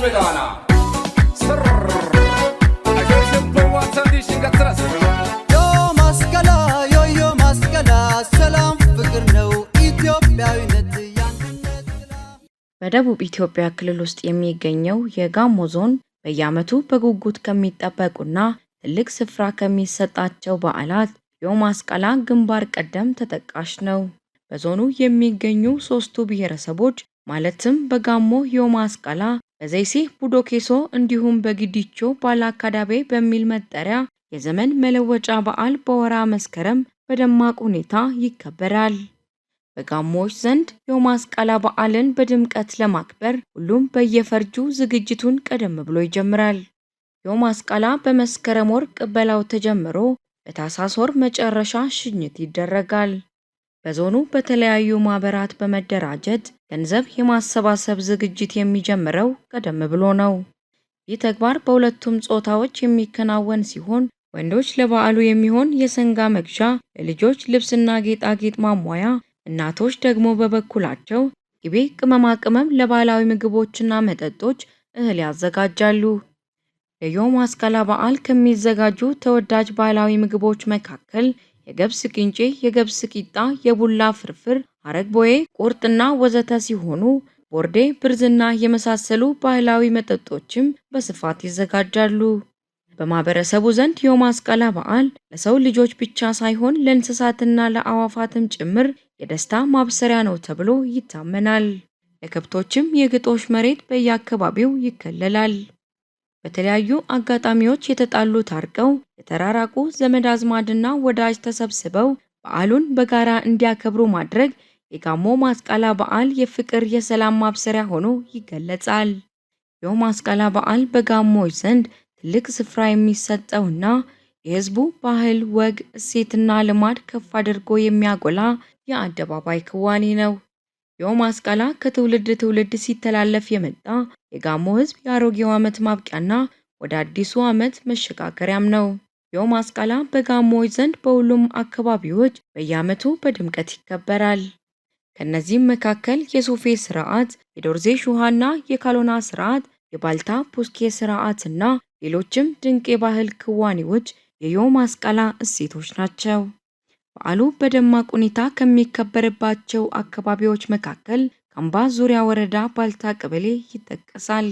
اسمدانا سر عشان بوات سنديش نقترس يو مسكلا يو مسكلا سلام ፍቅር ነው ኢትዮጵያዊነት ያንድነት በደቡብ ኢትዮጵያ ክልል ውስጥ የሚገኘው የጋሞ ዞን በየዓመቱ በጉጉት ከሚጠበቁና ትልቅ ስፍራ ከሚሰጣቸው በዓላት የማስቀላ ግንባር ቀደም ተጠቃሽ ነው። በዞኑ የሚገኙ ሶስቱ ብሔረሰቦች ማለትም በጋሞ የማስቀላ፣ በዘይሴ ቡዶኬሶ እንዲሁም በጊዲቾ ባላካዳቤ በሚል መጠሪያ የዘመን መለወጫ በዓል በወራ መስከረም በደማቅ ሁኔታ ይከበራል። በጋሞች ዘንድ የማስቀላ በዓልን በድምቀት ለማክበር ሁሉም በየፈርጁ ዝግጅቱን ቀደም ብሎ ይጀምራል። የማስቀላ በመስከረም ወር ቅበላው ተጀምሮ በታህሳስ ወር መጨረሻ ሽኝት ይደረጋል። በዞኑ በተለያዩ ማህበራት በመደራጀት ገንዘብ የማሰባሰብ ዝግጅት የሚጀምረው ቀደም ብሎ ነው። ይህ ተግባር በሁለቱም ጾታዎች የሚከናወን ሲሆን ወንዶች ለበዓሉ የሚሆን የሰንጋ መግዣ፣ ለልጆች ልብስና ጌጣጌጥ ማሟያ፣ እናቶች ደግሞ በበኩላቸው ቅቤ፣ ቅመማ ቅመም፣ ለባህላዊ ምግቦችና መጠጦች እህል ያዘጋጃሉ። የማስቀላ በዓል ከሚዘጋጁ ተወዳጅ ባህላዊ ምግቦች መካከል የገብስ ቅንጬ፣ የገብስ ቂጣ፣ የቡላ ፍርፍር፣ አረግቦዬ፣ ቁርጥና ወዘተ ሲሆኑ ቦርዴ፣ ብርዝና የመሳሰሉ ባህላዊ መጠጦችም በስፋት ይዘጋጃሉ። በማህበረሰቡ ዘንድ የማስቀላ በዓል ለሰው ልጆች ብቻ ሳይሆን ለእንስሳትና ለአዋፋትም ጭምር የደስታ ማብሰሪያ ነው ተብሎ ይታመናል። ለከብቶችም የግጦሽ መሬት በየአካባቢው ይከለላል። በተለያዩ አጋጣሚዎች የተጣሉ ታርቀው የተራራቁ ዘመድ አዝማድና ወዳጅ ተሰብስበው በዓሉን በጋራ እንዲያከብሩ ማድረግ የጋሞ ማስቀላ በዓል የፍቅር የሰላም ማብሰሪያ ሆኖ ይገለጻል። የማስቀላ በዓል በጋሞች ዘንድ ትልቅ ስፍራ የሚሰጠውና የህዝቡ ባህል፣ ወግ፣ እሴትና ልማድ ከፍ አድርጎ የሚያጎላ የአደባባይ ክዋኔ ነው። የማስቀላ ከትውልድ ትውልድ ሲተላለፍ የመጣ የጋሞ ህዝብ የአሮጌው ዓመት ማብቂያና ወደ አዲሱ ዓመት መሸጋገሪያም ነው። የማስቀላ በጋሞዎች ዘንድ በሁሉም አካባቢዎች በየዓመቱ በድምቀት ይከበራል። ከነዚህም መካከል የሶፌ ስርዓት፣ የዶርዜ ሹሃና የካሎና ስርዓት፣ የባልታ ፑስኬ ስርዓትና ሌሎችም ድንቅ የባህል ክዋኔዎች የማስቀላ እሴቶች ናቸው። በዓሉ በደማቅ ሁኔታ ከሚከበርባቸው አካባቢዎች መካከል ካምባ ዙሪያ ወረዳ ባልታ ቀበሌ ይጠቀሳል።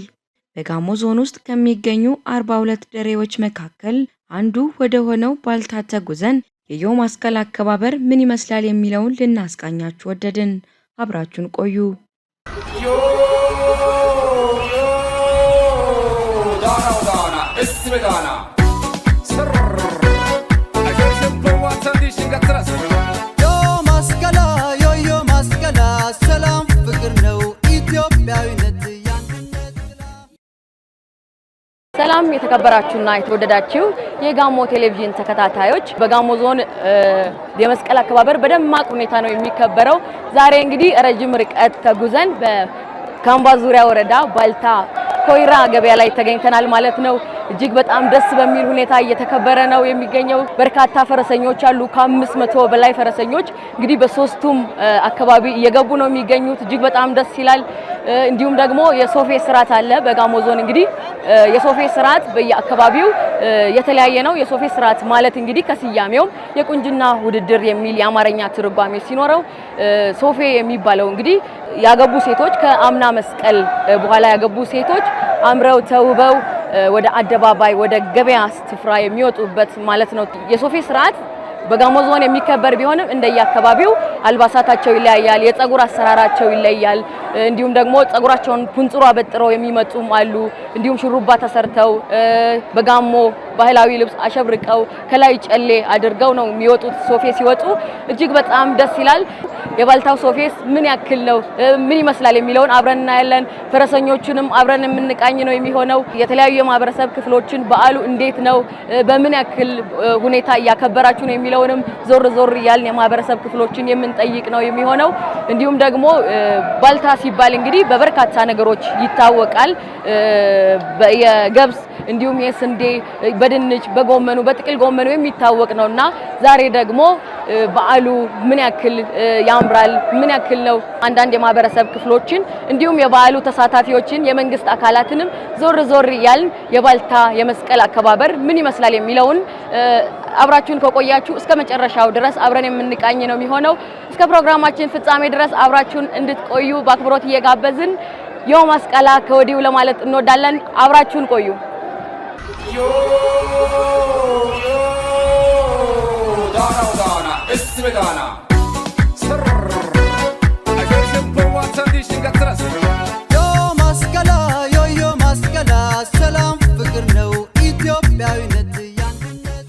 በጋሞ ዞን ውስጥ ከሚገኙ 42 ደሬዎች መካከል አንዱ ወደ ሆነው ባልታ ተጉዘን የማስቀላ አከባበር ምን ይመስላል የሚለውን ልናስቃኛችሁ ወደድን። አብራችሁን ቆዩ። اسمدانا سر عشان بوات سنديش نقترس يو مسكلا يو مسكلا سلام ፍቅር ነው ኢትዮጵያዊነት ያንድነት ሰላም የተከበራችሁና የተወደዳችሁ የጋሞ ቴሌቪዥን ተከታታዮች፣ በጋሞ ዞን የመስቀል አከባበር በደማቅ ሁኔታ ነው የሚከበረው። ዛሬ እንግዲህ ረጅም ርቀት ተጉዘን በካምባ ዙሪያ ወረዳ ባልታ ኮይራ ገበያ ላይ ተገኝተናል ማለት ነው። እጅግ በጣም ደስ በሚል ሁኔታ እየተከበረ ነው የሚገኘው። በርካታ ፈረሰኞች አሉ። ከ500 በላይ ፈረሰኞች እንግዲህ በሶስቱም አካባቢ እየገቡ ነው የሚገኙት። እጅግ በጣም ደስ ይላል። እንዲሁም ደግሞ የሶፌ ስርዓት አለ በጋሞ ዞን። እንግዲህ የሶፌ ስርዓት በየአካባቢው የተለያየ ነው። የሶፌ ስርዓት ማለት እንግዲህ ከስያሜው የቁንጅና ውድድር የሚል የአማርኛ ትርጓሜ ሲኖረው ሶፌ የሚባለው እንግዲህ ያገቡ ሴቶች ከአምና መስቀል በኋላ ያገቡ ሴቶች አምረው ተውበው ወደ አደባባይ ወደ ገበያ ስፍራ የሚወጡበት ማለት ነው። የሶፌ ስርዓት በጋሞ ዞን የሚከበር ቢሆንም እንደየአካባቢው አልባሳታቸው ይለያያል፣ የፀጉር አሰራራቸው ይለያል። እንዲሁም ደግሞ ፀጉራቸውን ኩንጽሮ አበጥረው የሚመጡም አሉ። እንዲሁም ሹሩባ ተሰርተው በጋሞ ባህላዊ ልብስ አሸብርቀው ከላይ ጨሌ አድርገው ነው የሚወጡት። ሶፌ ሲወጡ እጅግ በጣም ደስ ይላል። የባልታው ሶፌስ ምን ያክል ነው ምን ይመስላል የሚለውን አብረን እናያለን። ፈረሰኞቹንም አብረን የምንቃኝ ነው የሚሆነው። የተለያዩ የማህበረሰብ ክፍሎችን በዓሉ እንዴት ነው በምን ያክል ሁኔታ እያከበራችሁ ነው የሚለውንም ዞር ዞር ያልን የማህበረሰብ ክፍሎችን የምንጠይቅ ነው የሚሆነው። እንዲሁም ደግሞ ባልታ ሲባል እንግዲህ በበርካታ ነገሮች ይታወቃል። የገብስ እንዲሁም የስንዴ፣ በድንች፣ በጎመኑ፣ በጥቅል ጎመኑ የሚታወቅ ነውና ዛሬ ደግሞ በዓሉ ምን ያክል ያምራል፣ ምን ያክል ነው አንዳንድ የማህበረሰብ ክፍሎችን እንዲሁም የበዓሉ ተሳታፊዎችን የመንግስት አካላትንም ዞር ያልን የባልታ የመስቀል አከባበር ምን ይመስላል የሚለውን አብራችሁን ከቆያችሁ እስከ መጨረሻው ድረስ አብረን የምንቃኝ ነው የሚሆነው። እስከ ፕሮግራማችን ፍጻሜ ድረስ አብራችሁን እንድትቆዩ በአክብሮት እየጋበዝን ዮ መስቀላ ከወዲሁ ለማለት እንወዳለን። አብራችሁን ቆዩ። Dana, ismi Dana. Sırr, aşarsın povatan dişin gatras. ዮ መስቀላ ዮዮ መስቀላ ሰላም ፍቅር ነው ኢትዮጵያዊነት ያንድነት።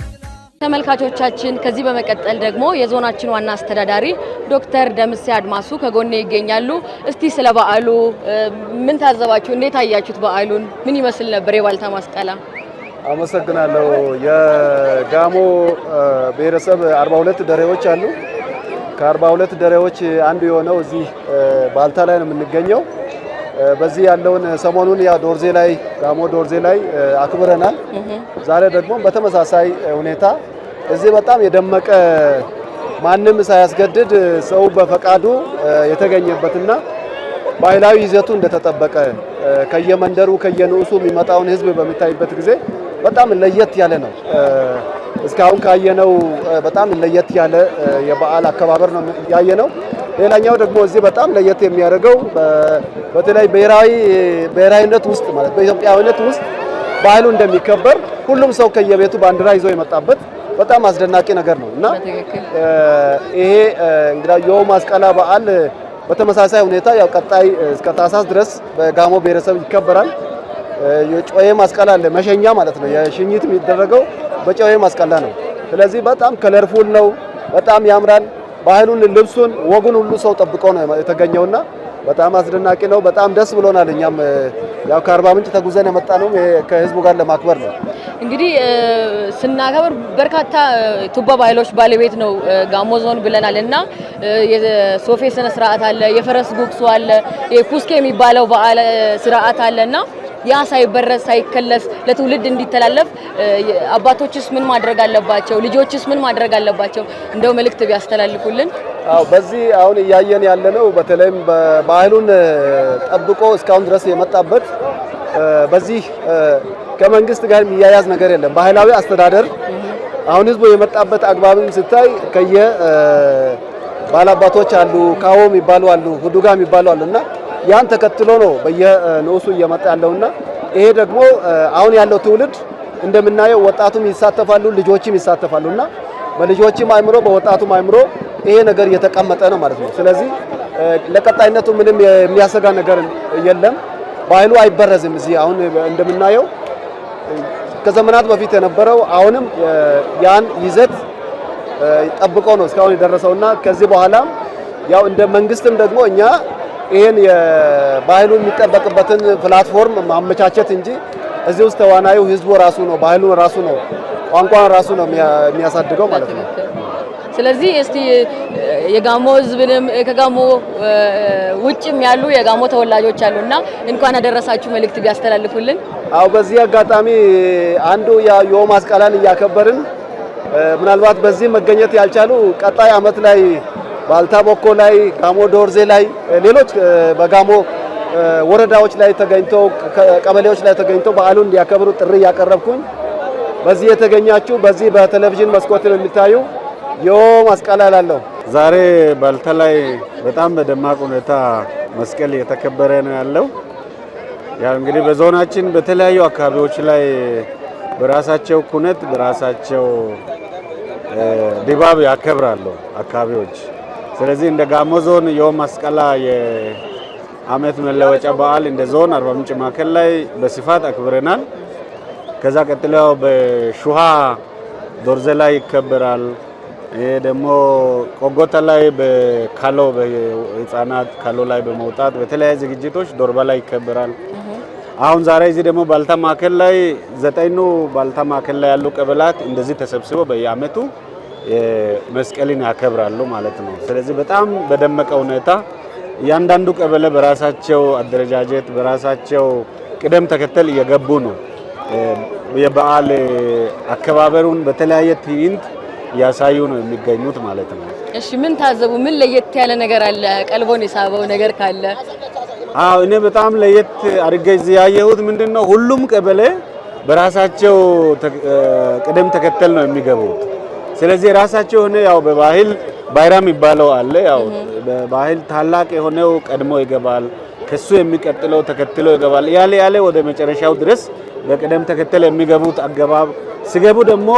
ተመልካቾቻችን ከዚህ በመቀጠል ደግሞ የዞናችን ዋና አስተዳዳሪ ዶክተር ደምሴ አድማሱ ከጎኔ ይገኛሉ። እስቲ ስለ በዓሉ ምን ታዘባችሁ? እንዴት አያችሁት? በዓሉን ምን ይመስል ነበር የባልታ መስቀላ? አመሰግናለሁ። የጋሞ ብሔረሰብ 42 ደሬዎች አሉ። ከ42 ደሬዎች አንዱ የሆነው እዚህ ባልታ ላይ ነው የምንገኘው። በዚህ ያለውን ሰሞኑን ያ ዶርዜ ላይ ጋሞ ዶርዜ ላይ አክብረናል። ዛሬ ደግሞ በተመሳሳይ ሁኔታ እዚህ በጣም የደመቀ ማንም ሳያስገድድ ሰው በፈቃዱ የተገኘበትና ባህላዊ ይዘቱ እንደተጠበቀ ከየመንደሩ ከየንዑሱ የሚመጣውን ህዝብ በሚታይበት ጊዜ በጣም ለየት ያለ ነው። እስካሁን ካየነው በጣም ለየት ያለ የበዓል አከባበር ነው ያየነው። ሌላኛው ደግሞ እዚህ በጣም ለየት የሚያደርገው በተለይ ብሔራዊነት ውስጥ ማለት በኢትዮጵያዊነት ውስጥ ባህሉ እንደሚከበር ሁሉም ሰው ከየቤቱ ባንዲራ ይዞ የመጣበት በጣም አስደናቂ ነገር ነው እና ይሄ እንግዲህ ዮ መስቀላ በዓል በተመሳሳይ ሁኔታ ያው ቀጣይ እስከ ታህሳስ ድረስ በጋሞ ብሔረሰብ ይከበራል። የጮዬ መስቀላ አለ መሸኛ ማለት ነው። የሽኝት የሚደረገው በጮዬ መስቀላ ነው። ስለዚህ በጣም ከለርፉል ነው፣ በጣም ያምራል። ባህሉን፣ ልብሱን፣ ወጉን ሁሉ ሰው ጠብቆ ነው የተገኘውና በጣም አስደናቂ ነው። በጣም ደስ ብሎናል። እኛም ያው ከአርባ ምንጭ ተጉዘን የመጣ ነው ከህዝቡ ጋር ለማክበር ነው። እንግዲህ ስናከብር በርካታ ቱባ ባህሎች ባለቤት ነው ጋሞ ዞን ብለናል እና የሶፌ ስነ ስርዓት አለ፣ የፈረስ ጉግሱ አለ፣ የኩስኬ የሚባለው በዓል ስርዓት አለና ያ ሳይበረስ ሳይከለስ ለትውልድ እንዲተላለፍ አባቶችስ ምን ማድረግ አለባቸው? ልጆችስ ምን ማድረግ አለባቸው? እንደው መልእክት ቢያስተላልፉልን። አዎ በዚህ አሁን እያየን ያለነው በተለይም ባህሉን ጠብቆ እስካሁን ድረስ የመጣበት በዚህ ከመንግስት ጋር የሚያያዝ ነገር የለም። ባህላዊ አስተዳደር አሁን ህዝቡ የመጣበት አግባብም ስታይ ከየ ባላባቶች አሉ፣ ካዎ የሚባሉ አሉ፣ ሁዱጋ የሚባሉ አሉና ያን ተከትሎ ነው በየንዑሱ እየመጣ ያለውና ይሄ ደግሞ አሁን ያለው ትውልድ እንደምናየው ወጣቱም ይሳተፋሉ፣ ልጆችም ይሳተፋሉና በልጆችም አይምሮ በወጣቱም አይምሮ ይሄ ነገር እየተቀመጠ ነው ማለት ነው። ስለዚህ ለቀጣይነቱ ምንም የሚያሰጋ ነገር የለም። ባህሉ አይበረዝም። እዚህ አሁን እንደምናየው ከዘመናት በፊት የነበረው አሁንም ያን ይዘት ጠብቆ ነው እስካሁን የደረሰውና ከዚህ በኋላ ያው እንደ መንግስትም ደግሞ እኛ ይሄን የባህሉ የሚጠበቅበትን ፕላትፎርም ማመቻቸት እንጂ እዚህ ውስጥ ተዋናዩ ህዝቡ ራሱ ነው፣ ባህሉን ራሱ ነው፣ ቋንቋን ራሱ ነው የሚያሳድገው ማለት ነው። ስለዚህ እስቲ የጋሞ ህዝብንም ከጋሞ ውጭም ያሉ የጋሞ ተወላጆች አሉና እንኳን አደረሳችሁ መልእክት ቢያስተላልፉልን። አው በዚህ አጋጣሚ አንዱ ዮ መስቀላን እያከበርን ምናልባት በዚህ መገኘት ያልቻሉ ቀጣይ አመት ላይ ባልታ ቦኮ ላይ፣ ጋሞ ዶርዜ ላይ፣ ሌሎች በጋሞ ወረዳዎች ላይ ተገኝተው ቀበሌዎች ላይ ተገኝተው በዓሉን እንዲያከብሩ ጥሪ ያቀረብኩኝ በዚህ የተገኛችሁ በዚህ በቴሌቪዥን መስኮት የሚታዩ ዮ መስቀላ ላለው ዛሬ ባልታ ላይ በጣም በደማቅ ሁኔታ መስቀል እየተከበረ ነው ያለው። ያው እንግዲህ በዞናችን በተለያዩ አካባቢዎች ላይ በራሳቸው ኩነት በራሳቸው ድባብ ያከብራሉ አካባቢዎች። ስለዚህ እንደ ጋሞ ዞን ዮ መስቀላ የአመት መለወጫ በዓል እንደ ዞን አርባ ምንጭ ማዕከል ላይ በስፋት አክብረናል። ከዛ ቀጥሎ በሹሃ ዶርዜ ላይ ይከበራል። ይሄ ደግሞ ቆጎታ ላይ በካሎ በህፃናት ካሎ ላይ በመውጣት በተለያዩ ዝግጅቶች ዶርባ ላይ ይከበራል። አሁን ዛሬ እዚህ ደግሞ ባልታ ማዕከል ላይ 9ኙ ባልታ ማዕከል ላይ ያሉ ቀበላት እንደዚህ ተሰብስበው በየአመቱ መስቀልን ያከብራሉ ማለት ነው። ስለዚህ በጣም በደመቀ ሁኔታ እያንዳንዱ ቀበሌ በራሳቸው አደረጃጀት በራሳቸው ቅደም ተከተል እየገቡ ነው የበዓል አከባበሩን በተለያየ ትዕይንት ያሳዩ ነው የሚገኙት ማለት ነው። እሺ ምን ታዘቡ? ምን ለየት ያለ ነገር አለ? ቀልቦን የሳበው ነገር ካለ? አዎ እኔ በጣም ለየት አድርጌ እዚህ ያየሁት ምንድነው ሁሉም ቀበሌ በራሳቸው ቅደም ተከተል ነው የሚገቡት። ስለዚህ ራሳቸው ሆነ ያው በባህል ባይራም ይባለው አለ። ያው በባህል ታላቅ የሆነው ቀድሞ ይገባል፣ ከሱ የሚቀጥለው ተከትሎ ይገባል። ያለ ወደ መጨረሻው ድረስ በቅደም ተከተል የሚገቡት አገባብ ሲገቡ ደግሞ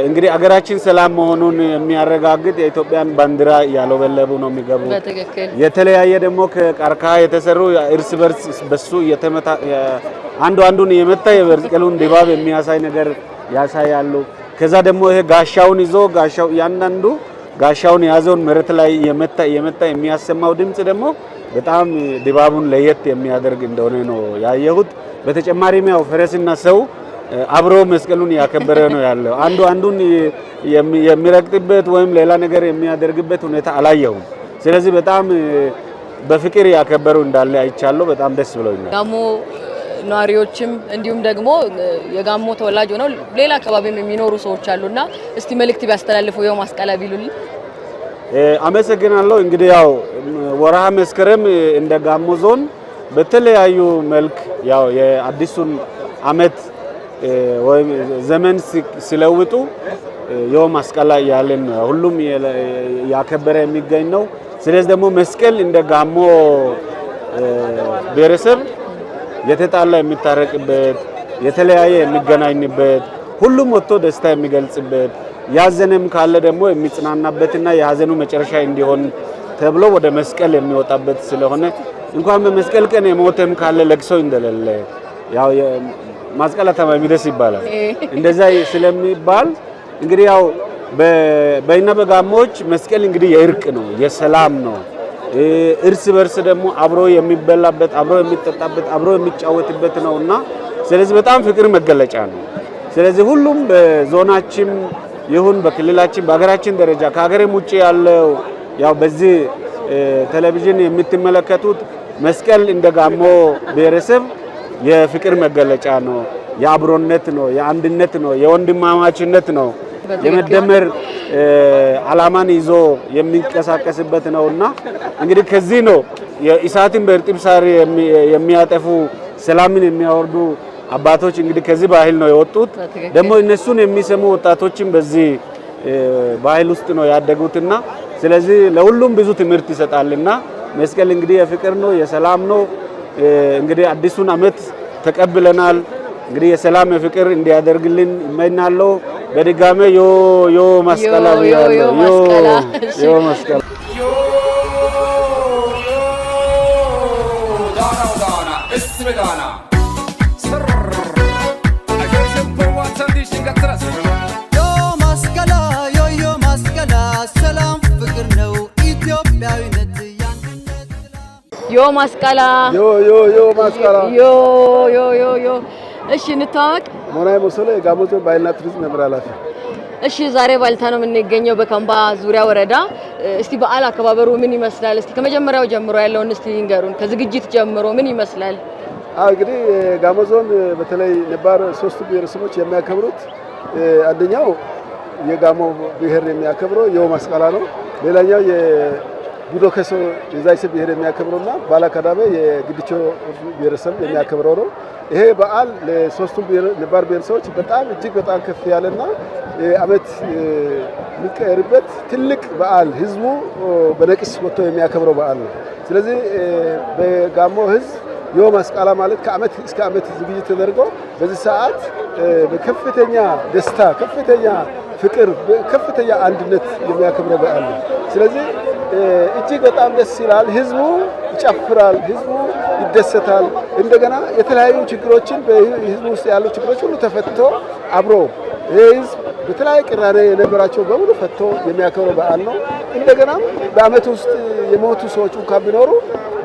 እንግዲህ አገራችን ሰላም መሆኑን የሚያረጋግጥ የኢትዮጵያን ባንዲራ ያለበለቡ ነው የሚገቡት። የተለያየ ደግሞ ከቀርከሃ የተሰሩ እርስ በርስ በሱ የተመታ አንዱን የመታ የበርቀሉን ድባብ የሚያሳይ ነገር ያሳያሉ። ከዛ ደግሞ ይሄ ጋሻውን ይዞ ጋሻው ያንዳንዱ ጋሻውን የያዘውን መሬት ላይ የመታ የሚያሰማው ድምጽ ደግሞ በጣም ድባቡን ለየት የሚያደርግ እንደሆነ ነው ያየሁት። በተጨማሪም ያው ፈረስና ሰው አብሮ መስቀሉን ያከበረ ነው ያለው። አንዱን የሚረግጥበት ወይም ሌላ ነገር የሚያደርግበት ሁኔታ አላየሁም። ስለዚህ በጣም በፍቅር ያከበሩ እንዳለ አይቻለሁ። በጣም ደስ ብሎኛል። ጋሞ ነዋሪዎችም እንዲሁም ደግሞ የጋሞ ተወላጅ ሆነው ሌላ አካባቢም የሚኖሩ ሰዎች አሉና እስቲ መልእክት ቢያስተላልፉ የው ማስቀላ ቢሉልኝ። አመሰግናለሁ። እንግዲህ ያው ወርሃ መስከረም እንደ ጋሞ ዞን በተለያዩ መልክ ያው የአዲሱን አመት ወይም ዘመን ሲለውጡ የው ማስቀላ ያለን ሁሉም ያከበረ የሚገኝ ነው። ስለዚህ ደግሞ መስቀል እንደ ጋሞ ብሔረሰብ የተጣላ የሚታረቅበት፣ የተለያየ የሚገናኝበት፣ ሁሉም ወጥቶ ደስታ የሚገልጽበት፣ ያዘነም ካለ ደግሞ የሚጽናናበትና የሀዘኑ መጨረሻ እንዲሆን ተብሎ ወደ መስቀል የሚወጣበት ስለሆነ እንኳን በመስቀል ቀን የሞተም ካለ ለቅሶ እንደሌለ ያው ማስቀላ ተማሚደስ ይባላል። እንደዛ ስለሚባል እንግዲህ ያው በእኛ በጋሞች መስቀል እንግዲህ የእርቅ ነው፣ የሰላም ነው። እርስ በርስ ደግሞ አብሮ የሚበላበት፣ አብሮ የሚጠጣበት፣ አብሮ የሚጫወትበት ነውና ስለዚህ በጣም ፍቅር መገለጫ ነው። ስለዚህ ሁሉም በዞናችን ይሁን በክልላችን በሀገራችን ደረጃ ከሀገርም ውጪ ያለው ያው በዚህ ቴሌቪዥን የምትመለከቱት መስቀል እንደ ጋሞ ብሔረሰብ የፍቅር መገለጫ ነው፣ የአብሮነት ነው፣ የአንድነት ነው፣ የወንድማማችነት ነው፣ የመደመር አላማን ይዞ የሚንቀሳቀስበት ነውና እንግዲህ ከዚህ ነው የኢሳትን በእርጥብ ሳር የሚያጠፉ ሰላምን የሚያወርዱ አባቶች እንግዲህ ከዚህ ባህል ነው የወጡት። ደግሞ እነሱን የሚሰሙ ወጣቶችን በዚህ ባህል ውስጥ ነው ያደጉትና ስለዚህ ለሁሉም ብዙ ትምህርት ይሰጣልና መስቀል እንግዲህ የፍቅር ነው፣ የሰላም ነው። እንግዲህ አዲሱን አመት ተቀብለናል። እንግዲህ የሰላም የፍቅር እንዲያደርግልን እመኛለሁ። በድጋሜ ዮ ማስቀላ ዮ ማስቀላ ዮ ማስቀላ ዮ ማስቀላ ዮ እሺ እንተዋወቅ። ሞናይ ሞሶለ የጋሞ ዞን ባህልና ቱሪዝም መምሪያ ኃላፊ። እሺ ዛሬ ባልታ ነው የምንገኘው በከምባ ዙሪያ ወረዳ። እስቲ በዓል አከባበሩ ምን ይመስላል? እስቲ ከመጀመሪያው ጀምሮ ያለውን እስቲ ይንገሩን። ከዝግጅት ጀምሮ ምን ይመስላል? እንግዲህ ጋሞ ዞን በተለይ ነባር ሶስቱ ብሔረሰቦች የሚያከብሩት አንደኛው የጋሞ ብሔር የሚያከብረው የው ማስቀላ ነው። ሌላኛው ጉዶ ከሶ የዛይሴ ብሔር የሚያከብረውና ባላካዳቤ የግድቾ ብሔረሰብ የሚያከብረው ነው። ይሄ በዓል ለሶስቱም ነባር ብሔረሰቦች በጣም እጅግ በጣም ከፍ ያለና አመት የሚቀየርበት ትልቅ በዓል ህዝቡ በነቂስ ወጥቶ የሚያከብረው በዓል ነው። ስለዚህ በጋሞ ህዝብ የው ማስቀላ ማለት ከአመት እስከ አመት ዝግጅት ተደርጎ በዚህ ሰዓት በከፍተኛ ደስታ፣ ከፍተኛ ፍቅር፣ ከፍተኛ አንድነት የሚያከብረው በዓል ነው። ስለዚህ እጅግ በጣም ደስ ይላል። ህዝቡ ይጨፍራል፣ ህዝቡ ይደሰታል። እንደገና የተለያዩ ችግሮችን በህዝቡ ውስጥ ያሉ ችግሮች ሁሉ ተፈትቶ አብሮ ህዝብ በተለያየ ቅራኔ የነበራቸው በሙሉ ፈትቶ የሚያከብረው በዓል ነው። እንደገና በአመት ውስጥ የሞቱ ሰዎች እንኳን ቢኖሩ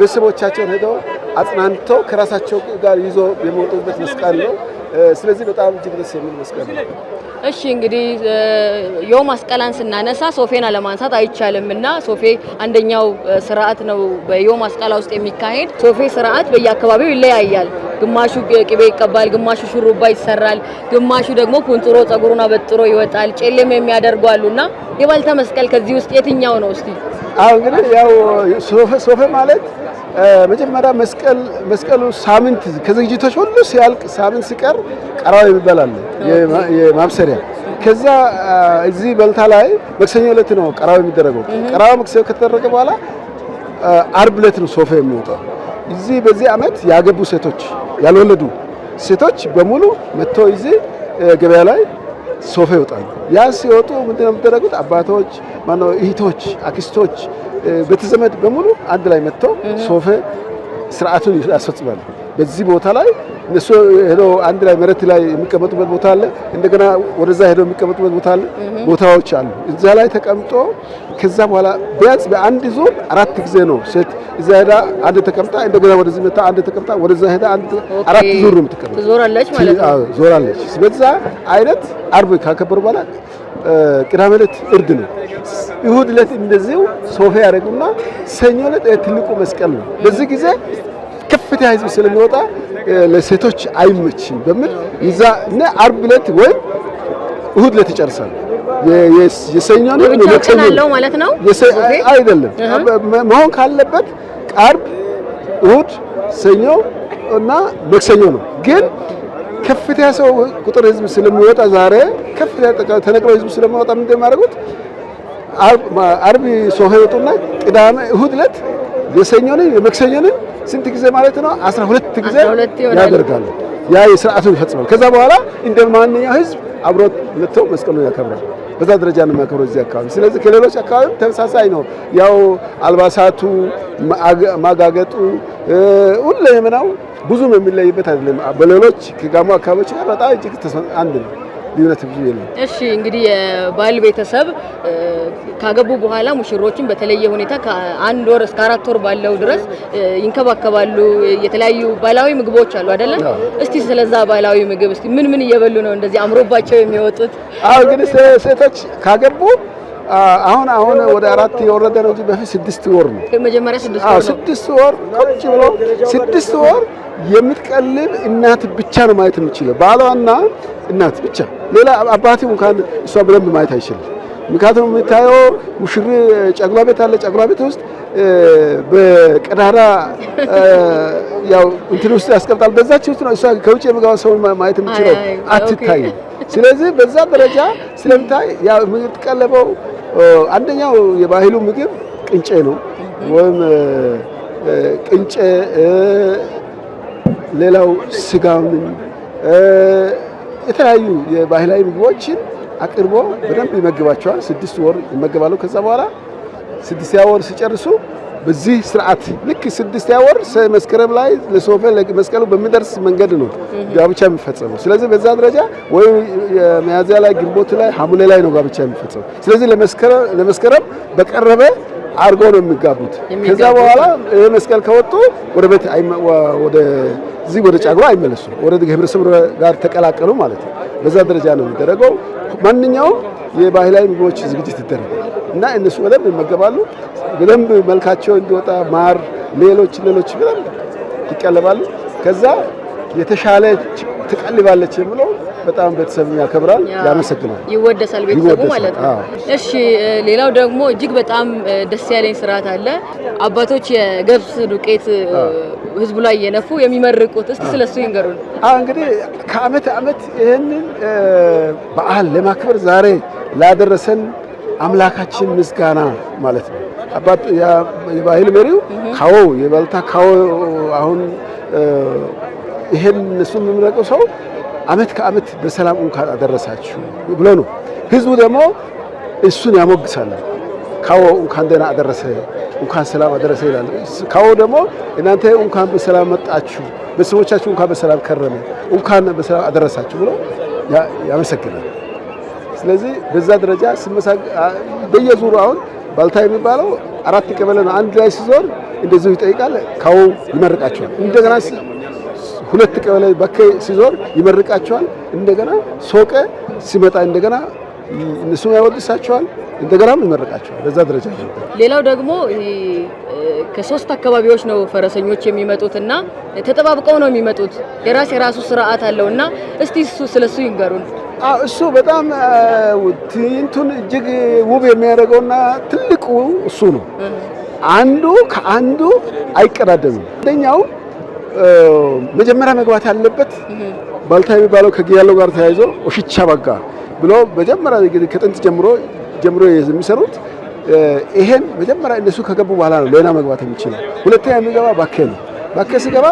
ቤተሰቦቻቸውን ሄደው አጽናንተው ከራሳቸው ጋር ይዞ የሚወጡበት መስቀል ነው። ስለዚህ በጣም እጅግ ደስ የሚል መስቀል ነው። እሺ እንግዲህ የው ማስቀላን ስናነሳ ሶፌን አለማንሳት አይቻልምና ሶፌ አንደኛው ስርዓት ነው በየው ማስቀላ ውስጥ የሚካሄድ። ሶፌ ስርዓት በየአካባቢው ይለያያል። ግማሹ ቅቤ ይቀባል፣ ግማሹ ሹሩባ ይሰራል፣ ግማሹ ደግሞ ፑንጥሮ ጸጉሩን አበጥሮ ይወጣል፣ ጨሌም የሚያደርጉ አሉና የባልታ መስቀል ከዚህ ውስጥ የትኛው ነው እስቲ? አዎ እንግዲህ ያው ሶፌ ማለት መጀመሪያ መስቀሉ ሳምንት ከዝግጅቶች ሁሉ ሲያልቅ ሳምንት ሲቀር ቀራው ይባላል የማብሰሪያ። ከዛ እዚህ በልታ ላይ መክሰኞ ዕለት ነው ቀራው የሚደረገው። ቀራው መክሰኞ ከተደረገ በኋላ አርብ ዕለት ነው ሶፌ የሚወጣው። እዚህ በዚህ አመት ያገቡ ሴቶች ያልወለዱ ሴቶች በሙሉ መጥተው እዚህ ገበያ ላይ ሶፌ ይወጣሉ። ያ ሲወጡ ምንድነው የሚደረጉት? አባቶች ማነው እህቶች፣ አክስቶች፣ ቤተዘመድ በሙሉ አንድ ላይ መጥተው ሶፌ ስርዓቱን ያስፈጽማሉ። በዚህ ቦታ ላይ እነሱ ሄዶ አንድ ላይ መሬት ላይ የሚቀመጡበት ቦታ አለ። እንደገና ወደዛ ሄዶ የሚቀመጡበት ቦታ አለ። ቦታዎች አሉ። እዛ ላይ ተቀምጦ ከዛ በኋላ ቢያንስ በአንድ ዙር 4 ጊዜ ነው ሴት እዛ ሄዳ አንድ ተቀምጣ እንደገና ወደዚህ መጣ አንድ ተቀምጣ ወደዛ ሄዳ አንድ 4 ዙር ነው የምትቀመጥ። ዞራለች ማለት ነው። አዎ ዞራለች። በዛ አይነት አርብ ካከበሩ በኋላ ቅዳሜ ዕለት እርድ ነው። እሁድ ዕለት እንደዚሁ ሶፌ ያደርጉና ሰኞ ዕለት ትልቁ መስቀል ነው። በዚህ ጊዜ ከፍተኛ ህዝብ ስለሚወጣ ለሴቶች አይመችም በሚል ይዛ እና አርብ ዕለት ወይ እሁድ ዕለት ይጨርሳል። የሰኞን ነው ማለት ነው አይደለም መሆን ካለበት አርብ፣ እሁድ፣ ሰኞ እና መክሰኞ ነው። ግን ከፍተኛ ሰው ቁጥር ህዝብ ስለሚወጣ ዛሬ ከፍተኛ ተነቅሎ ህዝብ ስለሚወጣ ምን እንደማደርጉት አርብ ሶፌ ይወጡና ቅዳሜ እሁድ ዕለት የሰኞን የመክሰኞን ስንት ጊዜ ማለት ነው? 12 ጊዜ ያደርጋሉ። ያ የሥርዓቱን ይፈጽማል። ከዛ በኋላ እንደማንኛው ህዝብ አብሮት መጥተው መስቀሉን ያከብራል። በዛ ደረጃ ነው የሚያከብረው እዚህ አካባቢ። ስለዚህ ከሌሎች አካባቢ ተመሳሳይ ነው። ያው አልባሳቱ፣ ማጋገጡ ሁሉ የምናው ብዙም የሚለይበት አይደለም። በሌሎች ከጋሞ አካባቢዎች ጋር በጣም እጅግ አንድ ነው። ልዩነት ብዙ የለም። እሺ እንግዲህ የባል ቤተሰብ ካገቡ በኋላ ሙሽሮችን በተለየ ሁኔታ ከ1 ወር እስከ 4 ወር ባለው ድረስ ይንከባከባሉ። የተለያዩ ባህላዊ ምግቦች አሉ አይደለ? እስቲ ስለዛ ባህላዊ ምግብ እስቲ ምን እየበሉ ነው እንደዚህ አምሮባቸው የሚወጡት? አዎ እንግዲህ ሴቶች ካገቡ አሁን ወደ 4 የወረደ ነው እንጂ በፊት 6 ወር ነው። መጀመሪያ 6 ወር ነው። 6 ወር ቁጭ ብሎ 6 ወር የምትቀልብ እናት ብቻ ነው ማየት የምችለው። ባሏና እናት ብቻ፣ ሌላ አባቱ እንኳን እሷ በደንብ ማየት አይችልም። ምክንያቱም የምታየው ሙሽሪ ጨጉላ ቤት አለ። ጨጉላ ቤት ውስጥ በቀዳዳ ያው እንትን ውስጥ ያስቀምጣል። በዛች ውስጥ ነው እሷ ከውጭ የሚገባ ሰው ማየት የምችለው፣ አትታይም። ስለዚህ በዛ ደረጃ ስለምታይ ያው የምትቀለበው አንደኛው የባህሉ ምግብ ቅንጬ ነው ወይም ቅንጬ፣ ሌላው ስጋውን የተለያዩ የባህላዊ ምግቦችን አቅርቦ በደንብ ይመግባቸዋል። 6 ወር ይመገባሉ። ከዛ በኋላ 6ኛ ወር ሲጨርሱ በዚህ ስርዓት ልክ 6ኛ ወር መስከረም ላይ ለሶፌ መስቀሉ በሚደርስ መንገድ ነው ጋብቻ የሚፈጸመው። ስለዚህ በዛ ደረጃ ወይ ሚያዝያ ላይ፣ ግንቦት ላይ፣ ሐምሌ ላይ ነው ጋብቻ የሚፈጸመው። ስለዚህ ለመስከረም በቀረበ አርጎ ነው የሚጋቡት። ከዛ በኋላ ይሄ መስቀል ከወጡ ወደ ቤት ወደ ጫጉላ አይመለሱም። ወደ ህብረተሰቡ ጋር ተቀላቀሉ ማለት ነው። በዛ ደረጃ ነው የሚደረገው። ማንኛውም የባህላዊ ምግቦች ዝግጅት ይደረጋል እና እነሱ በደንብ ይመገባሉ። በደንብ መልካቸው እንዲወጣ ማር፣ ሌሎች በደንብ ይቀለባሉ። ከዛ የተሻለ ትቀልባለች ብሎ በጣም ቤተሰብ ያከብራል፣ ያመሰግናል፣ ይወደሳል ቤተሰቡ ማለት ነው። እሺ ሌላው ደግሞ እጅግ በጣም ደስ ያለኝ ስርዓት አለ። አባቶች የገብስ ዱቄት ህዝቡ ላይ የነፉ የሚመርቁት፣ እስቲ ስለሱ ይንገሩን። እንግዲህ ከአመት ዓመት ይሄንን በዓል ለማክበር ዛሬ ላደረሰን አምላካችን ምስጋና ማለት ነው። አባት የባህል መሪው ካዎ የባልታ ካዎ አሁን ይሄን እነሱ የሚመረቀው ሰው አመት ከአመት በሰላም እንኳን አደረሳችሁ ብሎ ነው። ህዝቡ ደግሞ እሱን ያሞግሳል። ካዎ እንኳን ደህና አደረሰ፣ እንኳን ሰላም አደረሰ ይላል። ካዎ ደግሞ እናንተ እንኳን በሰላም መጣችሁ፣ ቤተሰቦቻችሁ እንኳን በሰላም ከረመ፣ እንኳን በሰላም አደረሳችሁ ብሎ ያመሰግናል። ስለዚህ በዛ ደረጃ በየዙሩ አሁን ባልታ የሚባለው 4 ቀበሌ ነው። አንድ ላይ ሲዞር እንደዚሁ ይጠይቃል። ካዎ ይመርቃቸዋል። እንደገና 2 ቀበሌ በከ ሲዞር ይመርቃቸዋል። እንደገና ሶቀ ሲመጣ እንደገና እነሱ ያወድሳቸዋል፣ እንደገናም ይመርቃቸዋል። በዛ ደረጃ ነው። ሌላው ደግሞ ከሶስት አካባቢዎች ነው ፈረሰኞች የሚመጡትና ተጠባብቀው ነው የሚመጡት። የራሱ ስርዓት አለውና እስቲ ስለሱ ይንገሩን። እሱ በጣም ትዕይንቱን እጅግ ውብ የሚያደርገውና ትልቁ እሱ ነው። አንዱ ከአንዱ አይቀዳደምም። አንደኛው መጀመሪያ መግባት ያለበት ባልታ የሚባለው ከጊያለው ጋር ተያይዞ ኦሽቻ ባጋ ብሎ መጀመሪያ ከጥንት ጀምሮ የሚሰሩት ይሄን መጀመሪያ እነሱ ከገቡ በኋላ ነው ሌላ መግባት የሚችለው። ሁለተኛ የሚገባ ባኬ ነው። ባኬ ሲገባ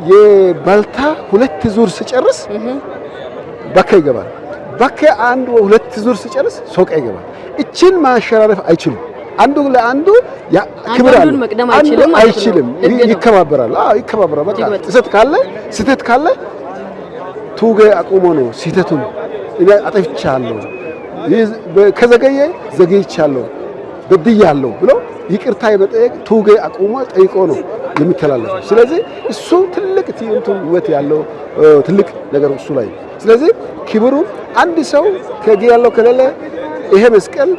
የባልታ ሁለት ዙር ሲጨርስ ባኬ ይገባል። ባኬ አንድ ሁለት ዙር ሲጨርስ ሶቃ ይገባል። እቺን ማሸራረፍ አይችሉም። አንዱ ለአንዱ ክብር አለ። አንዱ አይችልም። ይከባበራል። ይከባበራል። በቃ ስህተት ካለ ቱገ አቁሞ ነው ስህተቱን እኔ አጥፍቻለሁ፣ ከዘገየ ዘገይቻለሁ፣ በድያለሁ ብሎ ይቅርታ የመጠየቅ ቱገ አቁሞ ጠይቆ ነው የሚተላለፈው። ስለዚህ እሱ ትልቅ ትዕይንቱ ውበት ያለው ትልቅ ነገር እሱ ላይ። ስለዚህ ክብሩ አንድ ሰው ከጊያለው ከሌለ ይሄ መስቀል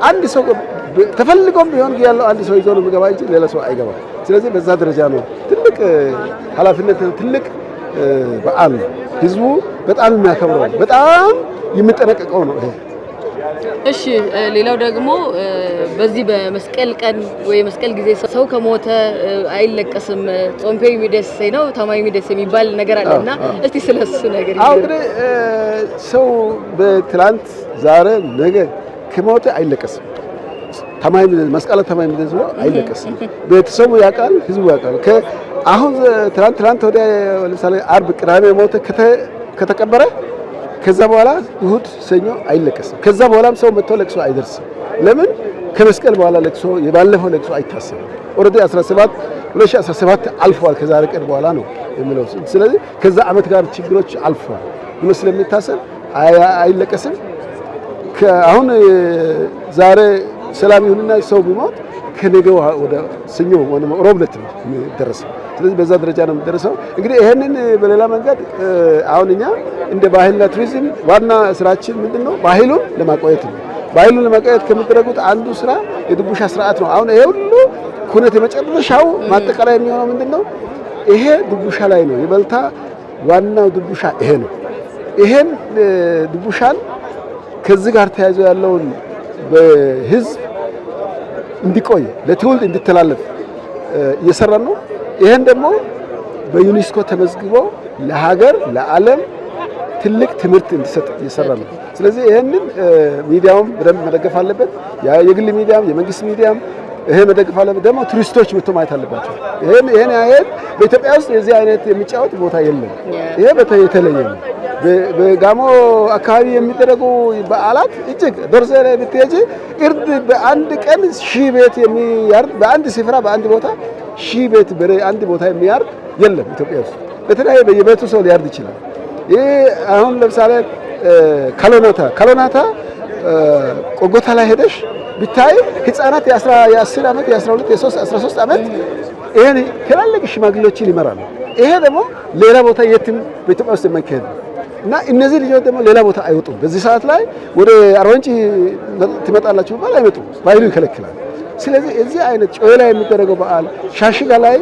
አንድ ሰው ተፈልጎም ቢሆን ያለው አንድ ሰው ይዞ ነው የሚገባ እንጂ ሌላ ሰው አይገባም። ስለዚህ በዛ ደረጃ ነው ትልቅ ኃላፊነት ትልቅ በዓል ነው። ህዝቡ በጣም የሚያከብረው በጣም የሚጠነቀቀው ነው ይሄ። እሺ ሌላው ደግሞ በዚህ በመስቀል ቀን ወይ መስቀል ጊዜ ሰው ከሞተ አይለቀስም፣ ጾምፔ የሚደስ ነው ታማኝ የሚደስ የሚባል ነገር አለና እስቲ ስለሱ ነገር እንግዲህ ሰው በትላንት ዛሬ ነገ ከሞተ አይለቀስም። ታማኝ መስቀል ታማኝ የሚደስ ነው አይለቀስም። ቤተሰቡ ያውቃል፣ ህዝቡ ያውቃል። አሁን ትላንት ወደ ለምሳሌ አርብ ቅዳሜ ሞተ ከተቀበረ ከዛ በኋላ እሁድ ሰኞ አይለቀስም። ከዛ በኋላም ሰው መጥቶ ለቅሶ አይደርስም። ለምን? ከመስቀል በኋላ ለቅሶ የባለፈው ለቅሶ አይታሰብም። ኦሬዲ 2017 አልፏል። ከዛሬ ቀን በኋላ ነው የሚለው። ስለዚህ ከዛ አመት ጋር ችግሮች አልፏል ብሎ ስለሚታሰብ አይለቀስም። አሁን ዛሬ ሰላም ይሁንና ሰው ቢሞት ከነገው ወደ ሰኞ ወደ ሮብ ዕለት ነው የሚደረሰው። ስለዚህ በዛ ደረጃ ነው የሚደረሰው። እንግዲህ ይሄንን በሌላ መንገድ አሁን እኛ እንደ ባህልና ቱሪዝም ዋና ስራችን ምንድነው? ባህሉን ለማቆየት ነው። ባህሉን ለማቆየት ከሚደረጉት አንዱ ስራ የድቡሻ ስርዓት ነው። አሁን ይሄ ሁሉ ኩነት የመጨረሻው ማጠቃለያ የሚሆነው ምንድነው? ይሄ ድቡሻ ላይ ነው። የበልታ ዋናው ድቡሻ ይሄ ነው። ይሄን ድቡሻን ከዚህ ጋር ተያይዞ ያለውን በህዝብ እንዲቆይ ለትውልድ እንዲተላለፍ እየሰራን ነው። ይሄን ደግሞ በዩኔስኮ ተመዝግቦ ለሀገር ለዓለም ትልቅ ትምህርት እንዲሰጥ እየሰራን ነው። ስለዚህ ይሄንን ሚዲያውም በደንብ መደገፍ አለበት። የግል ሚዲያም የመንግስት ሚዲያም ይሄ መደገፍ አለበት። ደግሞ ቱሪስቶች መጥቶ ማየት አለባቸው። ይሄን በኢትዮጵያ ውስጥ የዚህ አይነት የሚጫወት ቦታ የለም። ይሄ የተለየ ነው። በጋሞ አካባቢ የሚደረጉ በዓላት እጅግ ዶርዜ ላይ ብትሄጂ እርድ በአንድ ቀን 1000 ቤት የሚያርድ በአንድ ስፍራ በአንድ ቦታ 1000 ቤት በሬ አንድ ቦታ የሚያርድ የለም ኢትዮጵያ ውስጥ። በተለይ በየቤቱ ሰው ሊያርድ ይችላል። ይሄ አሁን ለምሳሌ ካሎናታ ቆጎታ ላይ ሄደሽ ብታይ ህፃናት የ10 ዓመት የ12 የ13 ዓመት ይሄን ትላልቅ ሽማግሌዎችን ይመራሉ። ይሄ ደግሞ ሌላ ቦታ የትም በኢትዮጵያ ውስጥ የማይካሄድ ነው እና እነዚህ ልጆች ደግሞ ሌላ ቦታ አይወጡም። በዚህ ሰዓት ላይ ወደ አርባንጭ ትመጣላችሁ ማለት አይመጡም፣ ባህሉ ይከለክላል። ስለዚህ እዚህ አይነት ጮይ ላይ የሚደረገው በዓል ሻሽጋ ላይ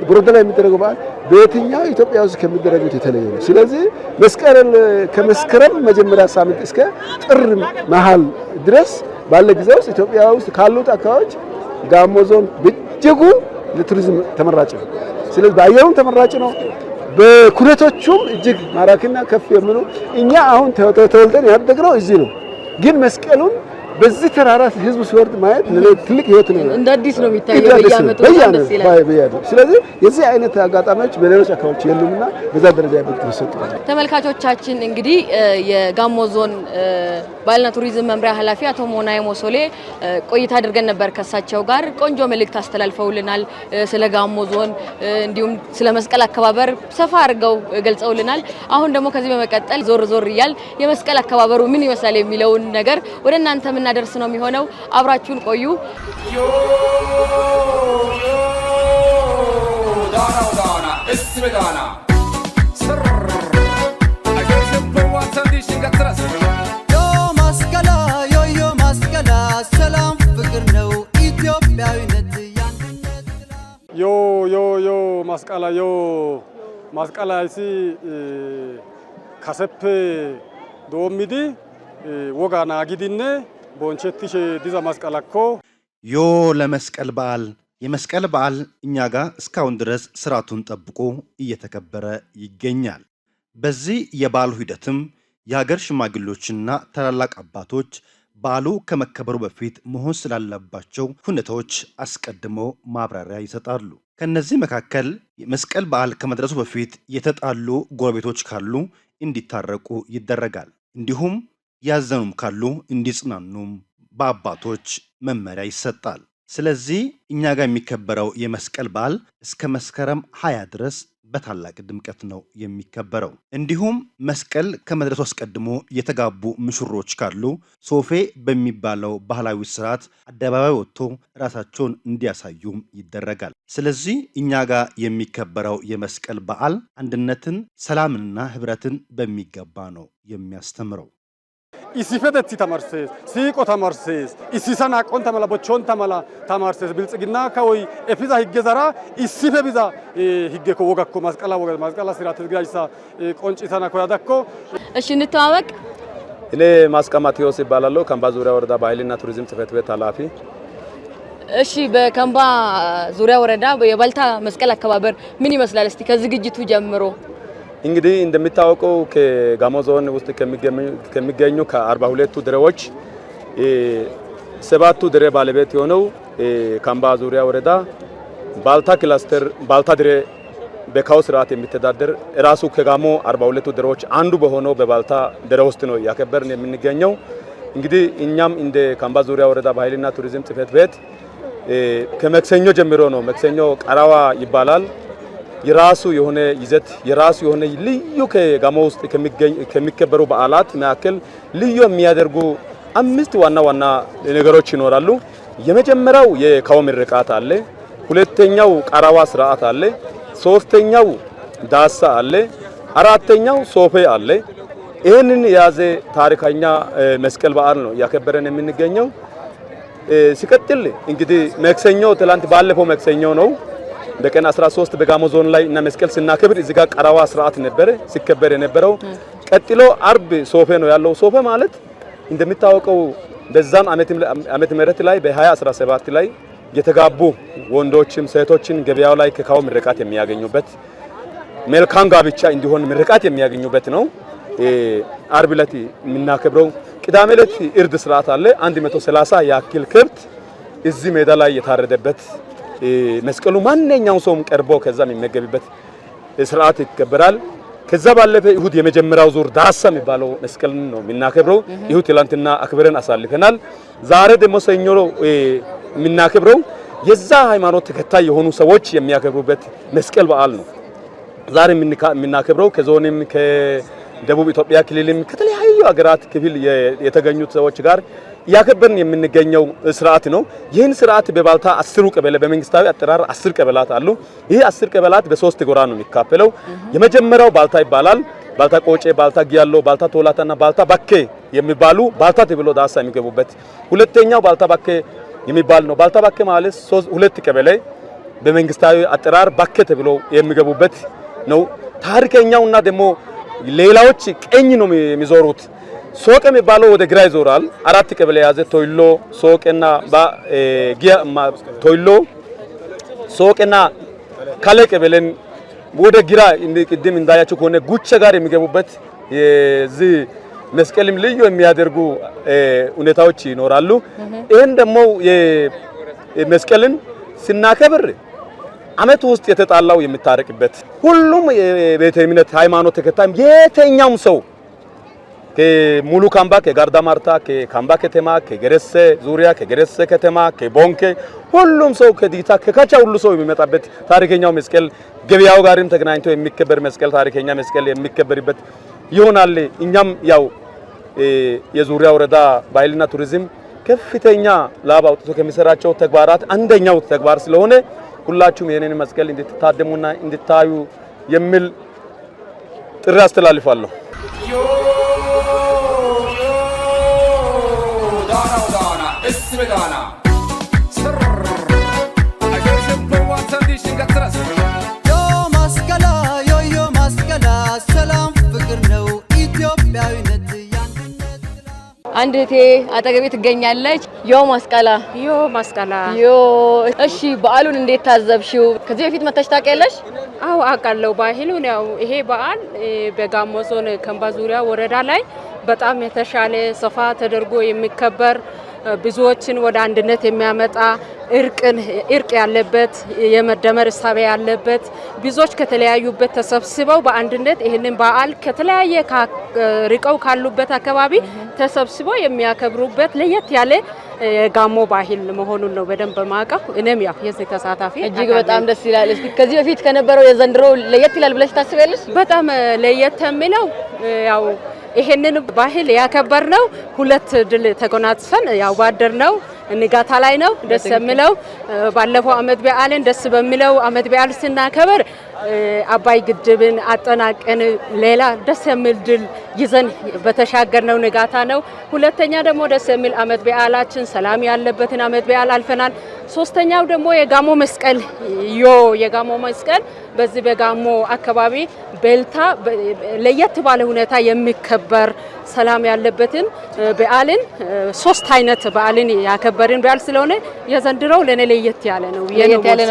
ቦረዳ ላይ የሚደረገው በዓል በየትኛው ኢትዮጵያ ውስጥ ከሚደረጉት የተለየ ነው። ስለዚህ መስቀል ከመስከረም መጀመሪያ ሳምንት እስከ ጥር መሃል ድረስ ባለ ጊዜ ውስጥ ኢትዮጵያ ውስጥ ካሉት አካባቢዎች ጋሞ ዞን በእጅጉ ለቱሪዝም ተመራጭ ነው። ስለዚህ በአየሩም ተመራጭ ነው። በኩነቶቹም እጅግ ማራኪና ከፍ የሚሉ እኛ አሁን ተወልደን ያደግነው እዚህ ነው። ግን መስቀሉን በዚህ ተራራ ህዝቡ ሲወርድ ማየት ትልቅ ህይወት ነው። እንደ አዲስ ነው የሚታየው በየዓመቱ ደስ ይላል። ስለዚህ የዚህ አይነት አጋጣሚዎች በሌሎች አካባቢዎች የሉምና በዛ ደረጃ ይሰጡ። ተመልካቾቻችን እንግዲህ የጋሞ ዞን ባህልና ቱሪዝም መምሪያ ኃላፊ አቶ ሞናይ ሞሶሌ ቆይታ አድርገን ነበር ከሳቸው ጋር። ቆንጆ መልእክት አስተላልፈውልናል። ስለ ጋሞ ዞን እንዲሁም ስለ መስቀል አከባበር ሰፋ አድርገው ገልጸውልናል። አሁን ደግሞ ከዚህ በመቀጠል ዞር እያል የመስቀል አከባበሩ ምን ይመስላል የሚለውን ነገር ወደ እናንተ እናደርስ ነው የሚሆነው። አብራችሁን ቆዩ። ዳና እስበዳና ሰር አጀርሰን ፖዋንሳንዲሽን ጋትራስ ማስቀላይሲ ካሰፕ ዶሚዲ ወጋ ናጊዲነ ቦንቸቲሽ ዲዛ ማስቀላኮ ዮ ለመስቀል በዓል የመስቀል በዓል እኛ ጋር እስካሁን ድረስ ስርዓቱን ጠብቆ እየተከበረ ይገኛል። በዚህ የበዓሉ ሂደትም የሀገር ሽማግሌዎችና ታላላቅ አባቶች በዓሉ ከመከበሩ በፊት መሆን ስላለባቸው ሁኔታዎች አስቀድመው ማብራሪያ ይሰጣሉ። ከነዚህ መካከል የመስቀል በዓል ከመድረሱ በፊት የተጣሉ ጎረቤቶች ካሉ እንዲታረቁ ይደረጋል። እንዲሁም ያዘኑም ካሉ እንዲጽናኑም በአባቶች መመሪያ ይሰጣል። ስለዚህ እኛ ጋር የሚከበረው የመስቀል በዓል እስከ መስከረም 20 ድረስ በታላቅ ድምቀት ነው የሚከበረው። እንዲሁም መስቀል ከመድረሱ አስቀድሞ የተጋቡ ምሽሮች ካሉ ሶፌ በሚባለው ባህላዊ ስርዓት አደባባይ ወጥቶ ራሳቸውን እንዲያሳዩም ይደረጋል። ስለዚህ እኛ ጋር የሚከበረው የመስቀል በዓል አንድነትን፣ ሰላምንና ህብረትን በሚገባ ነው የሚያስተምረው። ኢሲፈደት ተማርሰስ ሲቆ ተማርሰስ ኢሲሰና ቆንተ መላ ቦቾን ተመላ ተማርሰስ ብልጽግና ከወይ ኤፊዛ ህገዘራ ኢሲፈ ቢዛ ህገኮ ወጋኮ ማስቀላ ስራት ግራይሳ ቆንጪተና ኮያዳኮ። እሺ እንተዋወቅ። እኔ ማስቀማ ቴዎስ ይባላለሁ። ከምባ ዙሪያ ወረዳ ባህልና ቱሪዝም ጽሕፈት ቤት ኃላፊ። እሺ በከምባ ዙሪያ ወረዳ የባልታ መስቀል አከባበር ምን ይመስላል? እስቲ ከዝግጅቱ ጀምሮ እንግዲህ እንደሚታወቀው ከጋሞ ዞን ውስጥ ከሚገኙ ከ42ቱ ድሬዎች ሰባቱ ድሬ ባለቤት የሆነው ከምባ ዙሪያ ወረዳ ባልታ ክላስተር ባልታ ድሬ በካው ስርዓት የሚተዳደር ራሱ ከጋሞ 42ቱ ድሬዎች አንዱ በሆነው በባልታ ድሬ ውስጥ ነው ያከበርን የምንገኘው። እንግዲህ እኛም እንደ ከምባ ዙሪያ ወረዳ ባህልና ቱሪዝም ጽሕፈት ቤት ከመክሰኞ ጀምሮ ነው። መክሰኞ ቀራዋ ይባላል። የራሱ የሆነ ይዘት የራሱ የሆነ ልዩ ከጋሞ ውስጥ ከሚከበሩ በዓላት መካከል ልዩ የሚያደርጉ 5 ዋና ዋና ነገሮች ይኖራሉ። የመጀመሪያው የካው ምርቃት አለ። ሁለተኛው ቀራዋ ስርዓት አለ። ሶስተኛው ዳሳ አለ። አራተኛው ሶፌ አለ። ይህንን የያዘ ታሪካኛ መስቀል በዓል ነው ያከበረን የምንገኘው። ሲቀጥል እንግዲህ መክሰኞ ትላንት ባለፈው መክሰኞ ነው በቀን 13 በጋሞ ዞን ላይ እና መስቀል ስናከብር እዚህ ጋር ቀራዋ ስርዓት ነበረ ሲከበር የነበረው። ቀጥሎ አርብ ሶፌ ነው ያለው። ሶፌ ማለት እንደሚታወቀው በዛም ዓመተ ምህረት ላይ በ2017 ላይ የተጋቡ ወንዶችም ሴቶችን ገበያው ላይ ከካው ምርቃት የሚያገኙበት መልካም ጋብቻ እንዲሆን ምርቃት የሚያገኙበት ነው። አርብ ዕለት የምናከብረው። ቅዳሜ ዕለት እርድ ስርዓት አለ። 130 ያክል ከብት እዚህ ሜዳ ላይ የታረደበት መስቀሉ ማንኛውም ሰውም ቀርቦ ከዛ የሚመገብበት ስርዓት ይከበራል። ከዛ ባለፈ እሁድ የመጀመሪያው ዙር ዳሳ የሚባለው መስቀልን ነው የምናከብረው። እሁድ ትላንትና አክብረን አሳልፈናል። ዛሬ ደግሞ ሰኞ የምናከብረው የዛ ሃይማኖት ተከታይ የሆኑ ሰዎች የሚያከብሩበት መስቀል በዓል ነው። ዛሬ የምናከብረው ከዞንም ከደቡብ ኢትዮጵያ ክልልም ከተለያዩ ሀገራት ክፍል የተገኙት ሰዎች ጋር ያከበርን የምንገኘው ስርዓት ነው። ይህን ስርዓት በባልታ 10 ቀበሌ በመንግስታዊ አጠራር 10 ቀበላት አሉ። ይህ 10 ቀበላት በ3 ጎራ ነው የሚካፈለው። የመጀመሪያው ባልታ ይባላል። ባልታ ቆጬ፣ ባልታ ጊያሎ፣ ባልታ ቶላታና ባልታ ባኬ የሚባሉ ባልታ ተብሎ ዳሳ የሚገቡበት። ሁለተኛው ባልታ ባኬ የሚባል ነው። ባልታ ባኬ ማለት 2 ቀበሌ በመንግስታዊ አጠራር ባኬ ተብሎ የሚገቡበት ነው። ታሪከኛውና ደግሞ ሌላዎች ቀኝ ነው የሚዞሩት። ሶቅ የሚባለው ወደ ግራ ይዞራል። 4 ቀበሌ ያዘ። ቶይሎ ሶቅና ጊያ ቶይሎ ሶቅና ካለ ቀበሌን ወደ ግራ ቅድም እንዳያችሁ ከሆነ ጉቻ ጋር የሚገቡበት የዚህ መስቀልም ልዩ የሚያደርጉ ሁኔታዎች ይኖራሉ። ይሄን ደግሞ የመስቀልን ስናከብር አመት ውስጥ የተጣላው የሚታረቅበት ሁሉም የቤተ እምነት ሃይማኖት ተከታይም የተኛውም ሰው ከሙሉ ካምባ ከጋርዳ ማርታ ከካምባ ከተማ ከገረሰ ዙሪያ ከገረሰ ከተማ ከቦንኬ ሁሉም ሰው ከዲታ ከካቻ ሁሉ ሰው የሚመጣበት ታሪከኛው መስቀል ገበያው ጋርም ተገናኝቶ የሚከበር መስቀል ታሪከኛ መስቀል የሚከበርበት ይሆናል። እኛም ያው የዙሪያ ወረዳ ባህልና ቱሪዝም ከፍተኛ ላብ አውጥቶ ከሚሰራቸው ተግባራት አንደኛው ተግባር ስለሆነ ሁላችሁም የኔን መስቀል እንድትታደሙና እንድታዩ የሚል ጥሪ አስተላልፋለሁ። ዮ አንድ እህቴ አጠገቤ ትገኛለች። ዮ ማስቀላ። እሺ በዓሉን እንዴት ታዘብሽው? ከዚህ በፊት መተሽ ታውቂያለሽ? አዎ አውቃለሁ። ባህሉን ያው ይሄ በዓል በጋሞ ዞን ከምባ ዙሪያ ወረዳ ላይ በጣም የተሻለ ሰፋ ተደርጎ የሚከበር ብዙዎችን ወደ አንድነት የሚያመጣ እርቅ ያለበት የመደመር እሳቤ ያለበት ብዙዎች ከተለያዩበት ተሰብስበው በአንድነት ይህንን በዓል ከተለያየ ርቀው ካሉበት አካባቢ ተሰብስበው የሚያከብሩበት ለየት ያለ የጋሞ ባህል መሆኑን ነው በደንብ ማቀፍ። እኔም ያው የዚህ ተሳታፊ እጅግ በጣም ደስ ይላል። እስቲ ከዚህ በፊት ከነበረው የዘንድሮ ለየት ይላል ብለሽ ታስቢያለሽ? በጣም ለየት የሚለው ያው ይሄንን ባህል ያከበርነው ሁለት ድል ተጎናጽፈን ያው ባደርነው ንጋታ ላይ ነው። ደስ የሚለው ባለፈው አመት በዓልን ደስ በሚለው አመት በዓል ስናከብር አባይ ግድብን አጠናቀን ሌላ ደስ የሚል ድል ይዘን በተሻገርነው ንጋታ ነው። ሁለተኛ ደግሞ ደስ የሚል አመት በዓላችን ሰላም ያለበትን አመት በዓል አልፈናል። ሶስተኛው ደግሞ የጋሞ መስቀል የጋሞ መስቀል በዚህ በጋሞ አካባቢ በልታ ለየት ባለ ሁኔታ የሚከበር ሰላም ያለበትን በዓልን ሶስት አይነት በዓልን ያከበርን በዓል ስለሆነ የዘንድሮው ለኔ ለየት ያለ ነው።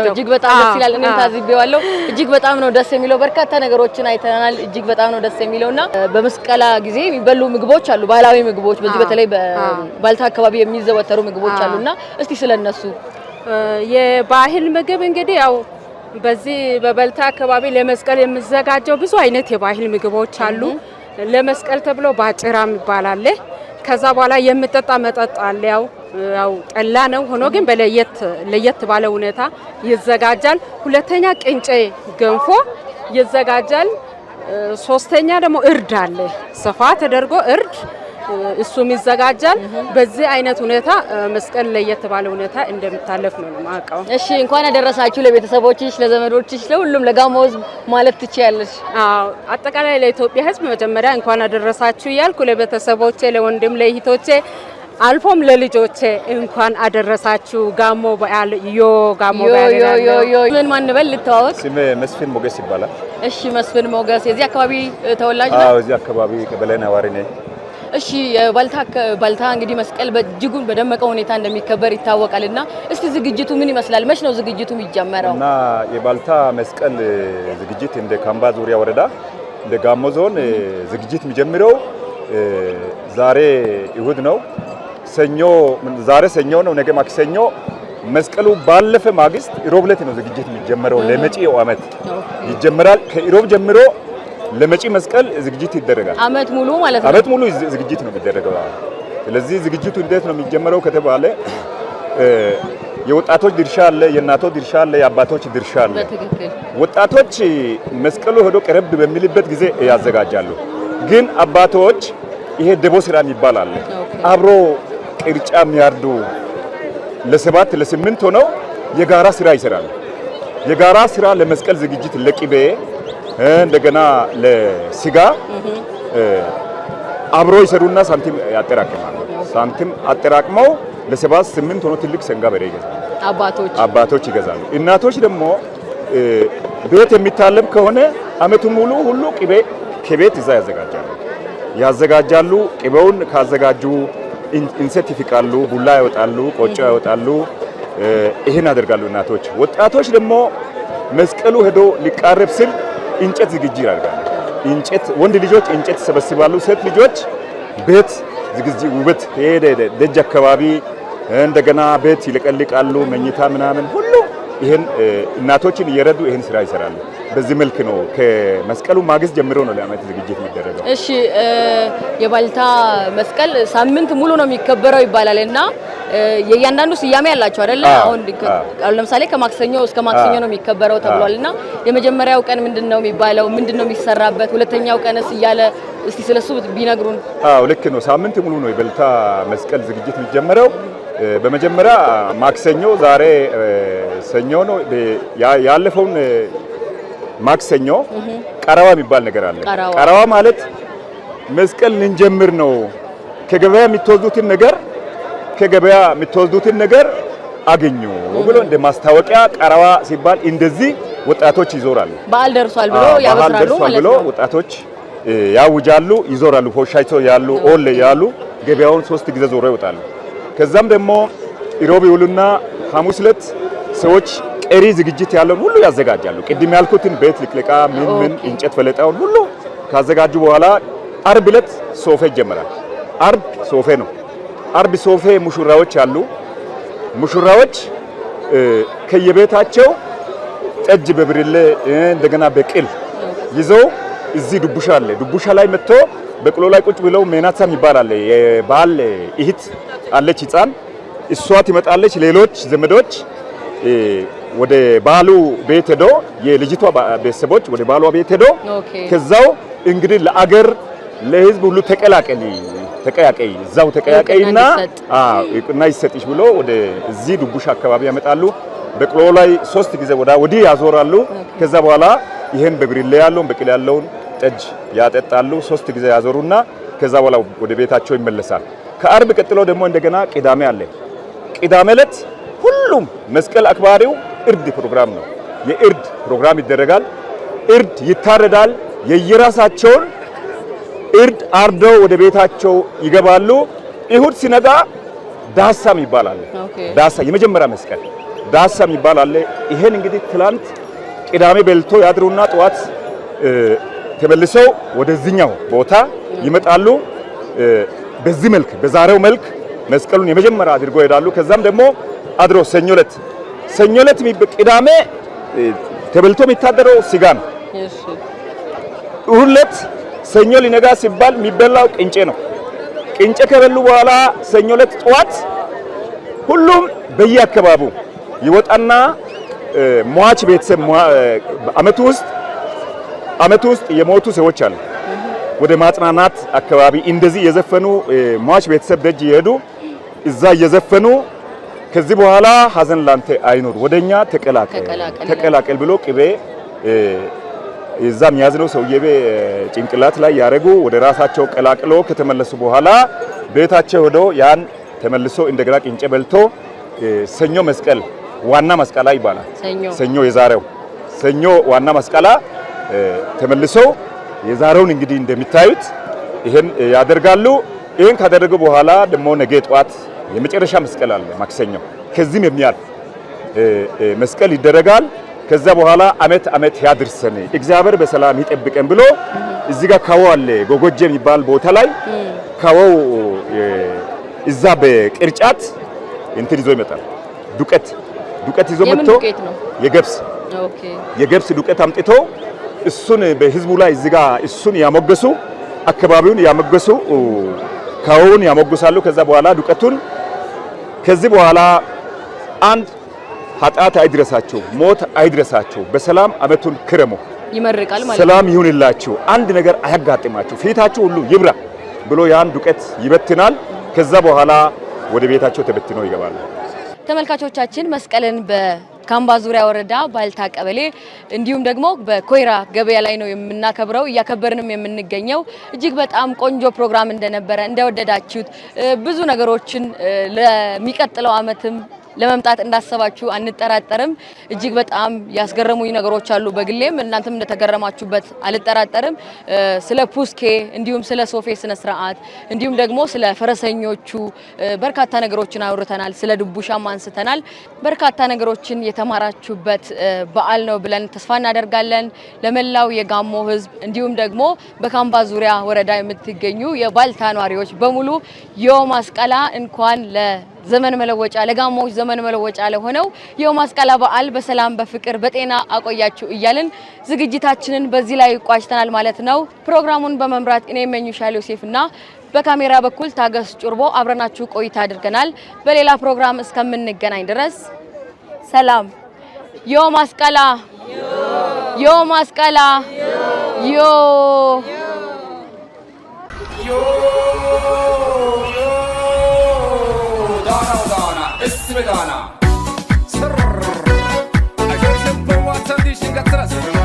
እጅግ በጣም ደስ ይላል። እኔም ታዝቤዋለሁ። እጅግ በጣም ነው ደስ የሚለው። በርካታ ነገሮችን አይተናል። እጅግ በጣም ነው ደስ የሚለውና በመስቀላ ጊዜ የሚበሉ ምግቦች አሉ፣ ባህላዊ ምግቦች በዚህ በተለይ በባልታ አካባቢ የሚዘወተሩ ምግቦች አሉና እስቲ ስለነሱ የባህል ምግብ እንግዲህ ያው በዚህ በበልታ አካባቢ ለመስቀል የሚዘጋጀው ብዙ አይነት የባህል ምግቦች አሉ። ለመስቀል ተብሎ ባጭራም ይባላል። ከዛ በኋላ የሚጠጣ መጠጥ አለ። ያው ጠላ ነው ሆኖ ግን ለየት ባለ ሁኔታ ይዘጋጃል። ሁለተኛ ቅንጬ ገንፎ ይዘጋጃል። ሶስተኛ ደግሞ እርድ አለ። ሰፋ ተደርጎ እርድ እሱም ይዘጋጃል። በዚህ አይነት ሁኔታ መስቀል ለየት ባለ ሁኔታ እንደምታለፍ ነው ማቀው። እሺ እንኳን አደረሳችሁ ለቤተሰቦችሽ፣ ለዘመዶችሽ፣ ለሁሉም ለጋሞ ሕዝብ ማለት ትችያለሽ? አዎ አጠቃላይ ለኢትዮጵያ ሕዝብ መጀመሪያ እንኳን አደረሳችሁ እያልኩ ለቤተሰቦቼ፣ ለወንድም ለእህቶቼ አልፎም ለልጆቼ እንኳን አደረሳችሁ። ጋሞ በዓል ጋሞ በዓል ምን ማን በል ልተዋወቅ? ስሜ መስፍን ሞገስ ይባላል። እሺ መስፍን ሞገስ የዚህ አካባቢ ተወላጅ ነው? አዎ እዚህ አካባቢ ከበላይ ነዋሪ ነኝ። እሺ ባልታ እንግዲህ መስቀል በእጅጉን በደመቀ ሁኔታ እንደሚከበር ይታወቃልና እስቲ ዝግጅቱ ምን ይመስላል? መች ነው ዝግጅቱ የሚጀመረው? እና የባልታ መስቀል ዝግጅት እንደ ካምባ ዙሪያ ወረዳ እንደ ጋሞ ዞን ዝግጅት የሚጀምረው ዛሬ እሁድ ነው። ዛሬ ሰኞ ነው፣ ነገ ማክሰኞ። መስቀሉ ባለፈ ማግስት ሮብ ዕለት ነው ዝግጅት የሚጀመረው። ለመጪው ዓመት ይጀምራል። ከሮብ ጀምሮ ለመጪ መስቀል ዝግጅት ይደረጋል። አመት ሙሉ ማለት ነው። አመት ሙሉ ዝግጅት ነው የሚደረገው። ስለዚህ ዝግጅቱ እንዴት ነው የሚጀመረው ከተባለ የወጣቶች ድርሻ አለ፣ የእናቶች ድርሻ አለ፣ የአባቶች ድርሻ አለ። በትክክል ወጣቶች መስቀሉ ሄዶ ቀረብ በሚልበት ጊዜ ያዘጋጃሉ። ግን አባቶች ይሄ ደቦ ስራ የሚባል አለ። አብሮ ቅርጫ የሚያርዱ ለሰባት ለስምንት ሆነው የጋራ ስራ ይሰራሉ። የጋራ ስራ ለመስቀል ዝግጅት ለቅቤ እንደገና ለስጋ አብሮ ይሰሩና ሳንቲም ያጠራቅማሉ። ሳንቲም አጠራቅመው ለሰባት ስምንት ሆኖ ትልቅ ሰንጋ በሬ ይገዛሉ። አባቶች ይገዛሉ። እናቶች ደግሞ ቤት የሚታለብ ከሆነ አመቱ ሙሉ ሁሉ ቅቤ ከቤት እዛ ያዘጋጃሉ። ቅቤውን ካዘጋጁ እንሰት ይፍቃሉ፣ ቡላ ያወጣሉ፣ ቆጮ ያወጣሉ። ይሄን ያደርጋሉ እናቶች። ወጣቶች ደግሞ መስቀሉ ሄዶ ሊቃረብ ስል እንጨት ዝግጅት ያደርጋሉ። እንጨት ወንድ ልጆች እንጨት ይሰበስባሉ። ሴት ልጆች ቤት ዝግጅት ውበት ደጅ አካባቢ እንደገና ቤት ይለቀልቃሉ። መኝታ ምናምን ሁሉ ይሄን እናቶችን እየረዱ ይሄን ስራ ይሰራሉ። በዚህ መልክ ነው ከመስቀሉ ማግስት ጀምሮ ነው ለዓመት ዝግጅት የሚደረገው። እሺ የባልታ መስቀል ሳምንት ሙሉ ነው የሚከበረው ይባላልና የእያንዳንዱ ስያሜ ያላቸው አይደለ? አሁን ለምሳሌ ከማክሰኞ እስከ ማክሰኞ ነው የሚከበረው ተብሏልና የመጀመሪያው ቀን ምንድነው የሚባለው? ምንድነው የሚሰራበት? ሁለተኛው ቀንስ እያለ እስቲ ስለሱ ቢነግሩን። አዎ ልክ ነው። ሳምንት ሙሉ ነው የባልታ መስቀል ዝግጅት የሚጀመረው። በመጀመሪያ ማክሰኞ ዛሬ ሰኞ ነው። ያለፈውን ማክሰኞ ቀረዋ የሚባል ነገር አለ። ቀረዋ ማለት መስቀል ልንጀምር ነው፣ ከገበያ የምትወስዱትን ነገር አገኙ ብሎ እንደ ማስታወቂያ ቀረዋ ሲባል እንደዚህ ወጣቶች ይዞራሉ። በዓል ደርሷል ብሎ ያበስራሉ ማለት ነው። ወጣቶች ያውጃሉ፣ ይዞራሉ። ፎሻይቶ ያሉ ኦል ያሉ ገበያውን 3 ጊዜ ዞሮ ይወጣሉ። ከዛም ደግሞ ኢሮብ ይውሉና ሐሙስ ዕለት ሰዎች ቀሪ ዝግጅት ያለውን ሁሉ ያዘጋጃሉ። ቅድም ያልኩትን ቤት ልቅልቃ ምን እንጨት ፈለጣውን ሁሉ ካዘጋጁ በኋላ አርብ ዕለት ሶፌ ይጀምራል። አርብ ሶፌ ነው። አርብ ሶፌ ሙሽራዎች አሉ። ሙሽራዎች ከየቤታቸው ጠጅ በብርሌ እንደገና በቅል ይዘው እዚህ ዱቡሻ አለ። ዱቡሻ ላይ መጥቶ በቅሎ ላይ ቁጭ ብለው ሜናታም ይባላል። የባል እህት አለች ሕፃን፣ እሷ ትመጣለች። ሌሎች ዘመዶች ወደ ባሉ ቤት ሄዶ የልጅቷ ቤተሰቦች ወደ ባሏ ቤት ሄዶ ከዛው እንግዲህ ለአገር ለህዝብ ሁሉ ተቀያቀይ እዛው ተቀያቀይና እቁና ይሰጥሽ ብሎ ወደ እዚህ ዱቡሻ አካባቢ ያመጣሉ። በቅሎ ላይ 3 ጊዜ ወዲህ ያዞራሉ። ከዛ በኋላ ይሄን በብርሌ ያለውን በቅል ያለውን ጠጅ ያጠጣሉ። 3 ጊዜ ያዞሩና ከዛ በኋላ ወደ ቤታቸው ይመለሳል። ከአርብ ቀጥሎ ደግሞ እንደገና ቅዳሜ አለ። ቅዳሜ ዕለት ሁሉም መስቀል አክባሪው እርድ ፕሮግራም ነው። የእርድ ፕሮግራም ይደረጋል። እርድ ይታረዳል። የየራሳቸውን እርድ አርደው ወደ ቤታቸው ይገባሉ። እሁድ ሲነጋ ዳሳም ይባላል። ዳሳ የመጀመሪያ መስቀል ዳሳም ይባላል። ይሄን እንግዲህ ትላንት ቅዳሜ በልቶ ያድሩና ጠዋት ተመልሰው ወደዚህኛው ቦታ ይመጣሉ። በዚህ መልክ በዛሬው መልክ መስቀሉን የመጀመሪያ አድርጎ ይሄዳሉ። ከዛም ደግሞ አድሮ ሰኞ ዕለት ቅዳሜ ተበልቶ የሚታደረው ስጋ ነው። እሁድ ዕለት ሰኞ ሊነጋ ሲባል የሚበላው ቅንጨ ነው። ቅንጨ ከበሉ በኋላ ሰኞ ዕለት ጠዋት ሁሉም በየአካባቢው ይወጣና ሟች ቤተሰብ አመቱ ውስጥ የሞቱ ሰዎች አሉ። ወደ ማጽናናት አካባቢ እንደዚህ የዘፈኑ ሟች ቤተሰብ ደጅ ይሄዱ እዛ እየዘፈኑ ከዚህ በኋላ ሀዘን ላንተ አይኖር ወደኛ ተቀላቀል ብሎ ቅቤ እዛም ያዝነው ሰውዬ ጭንቅላት ላይ ያረጉ ወደ ራሳቸው ቀላቅሎ ከተመለሱ በኋላ ቤታቸው ሄዶ ያን ተመልሶ እንደገና ቅንጨ በልቶ ሰኞ መስቀል ዋና መስቀላ ይባላል። ሰኞ የዛሬው ሰኞ ዋና መስቀላ ተመልሶ የዛሬውን እንግዲህ እንደሚታዩት ይሄን ያደርጋሉ። ይሄን ካደረጉ በኋላ ደግሞ ነገ ጧት የመጨረሻ መስቀል አለ ማክሰኞ። ከዚህም የሚያልፍ መስቀል ይደረጋል። ከዛ በኋላ አመት ያድርሰን እግዚአብሔር በሰላም ይጠብቀን ብሎ እዚህ ጋር ካዎ አለ ጎጎጄ የሚባል ቦታ ላይ ካዎው እዛ በቅርጫት እንትን ይዞ ይመጣል። ዱቄት ይዞ መጥቶ የገብስ ዱቄት አምጥቶ እሱን በህዝቡ ላይ እዚህ ጋር እሱን ያሞገሱ አካባቢውን ያሞገሱ ካዎውን ያሞገሳሉ። ከዛ በኋላ ዱቄቱን ከዚህ በኋላ አንድ ኃጢአት አይድረሳችሁ፣ ሞት አይድረሳችሁ፣ በሰላም አመቱን ክረሙ ይመርቃል ማለት ሰላም ይሁንላችሁ፣ አንድ ነገር አያጋጥማችሁ፣ ፊታችሁ ሁሉ ይብራ ብሎ ያን ዱቄት ይበትናል። ከዛ በኋላ ወደ ቤታቸው ተበትነው ይገባሉ። ተመልካቾቻችን መስቀልን በካምባ ዙሪያ ወረዳ ባልታ ቀበሌ እንዲሁም ደግሞ በኮይራ ገበያ ላይ ነው የምናከብረው። እያከበርንም የምንገኘው እጅግ በጣም ቆንጆ ፕሮግራም እንደነበረ እንደወደዳችሁት ብዙ ነገሮችን ለሚቀጥለው አመትም ለመምጣት እንዳሰባችሁ አንጠራጠርም። እጅግ በጣም ያስገረሙኝ ነገሮች አሉ። በግሌም እናንተም እንደተገረማችሁበት አልጠራጠርም። ስለ ፑስኬ እንዲሁም ስለ ሶፌ ስነ ስርዓት እንዲሁም ደግሞ ስለ ፈረሰኞቹ በርካታ ነገሮችን አውርተናል። ስለ ድቡሻም አንስተናል። በርካታ ነገሮችን የተማራችሁበት በዓል ነው ብለን ተስፋ እናደርጋለን። ለመላው የጋሞ ሕዝብ እንዲሁም ደግሞ በካምባ ዙሪያ ወረዳ የምትገኙ የባልታ ነዋሪዎች በሙሉ ዮም አስቀላ እንኳን ዘመን መለወጫ ለጋሞች ዘመን መለወጫ ለሆነው የዮም አስቀላ በዓል በሰላም በፍቅር በጤና አቆያችሁ እያልን ዝግጅታችንን በዚህ ላይ ቋጭተናል ማለት ነው። ፕሮግራሙን በመምራት እኔ መኙሻል ዮሴፍና በካሜራ በኩል ታገስ ጩርቦ አብረናችሁ ቆይታ አድርገናል። በሌላ ፕሮግራም እስከምንገናኝ ድረስ ሰላም። ዮም አስቀላ ዮም አስቀላ ዮ Medana. I heard him go on Sunday, she got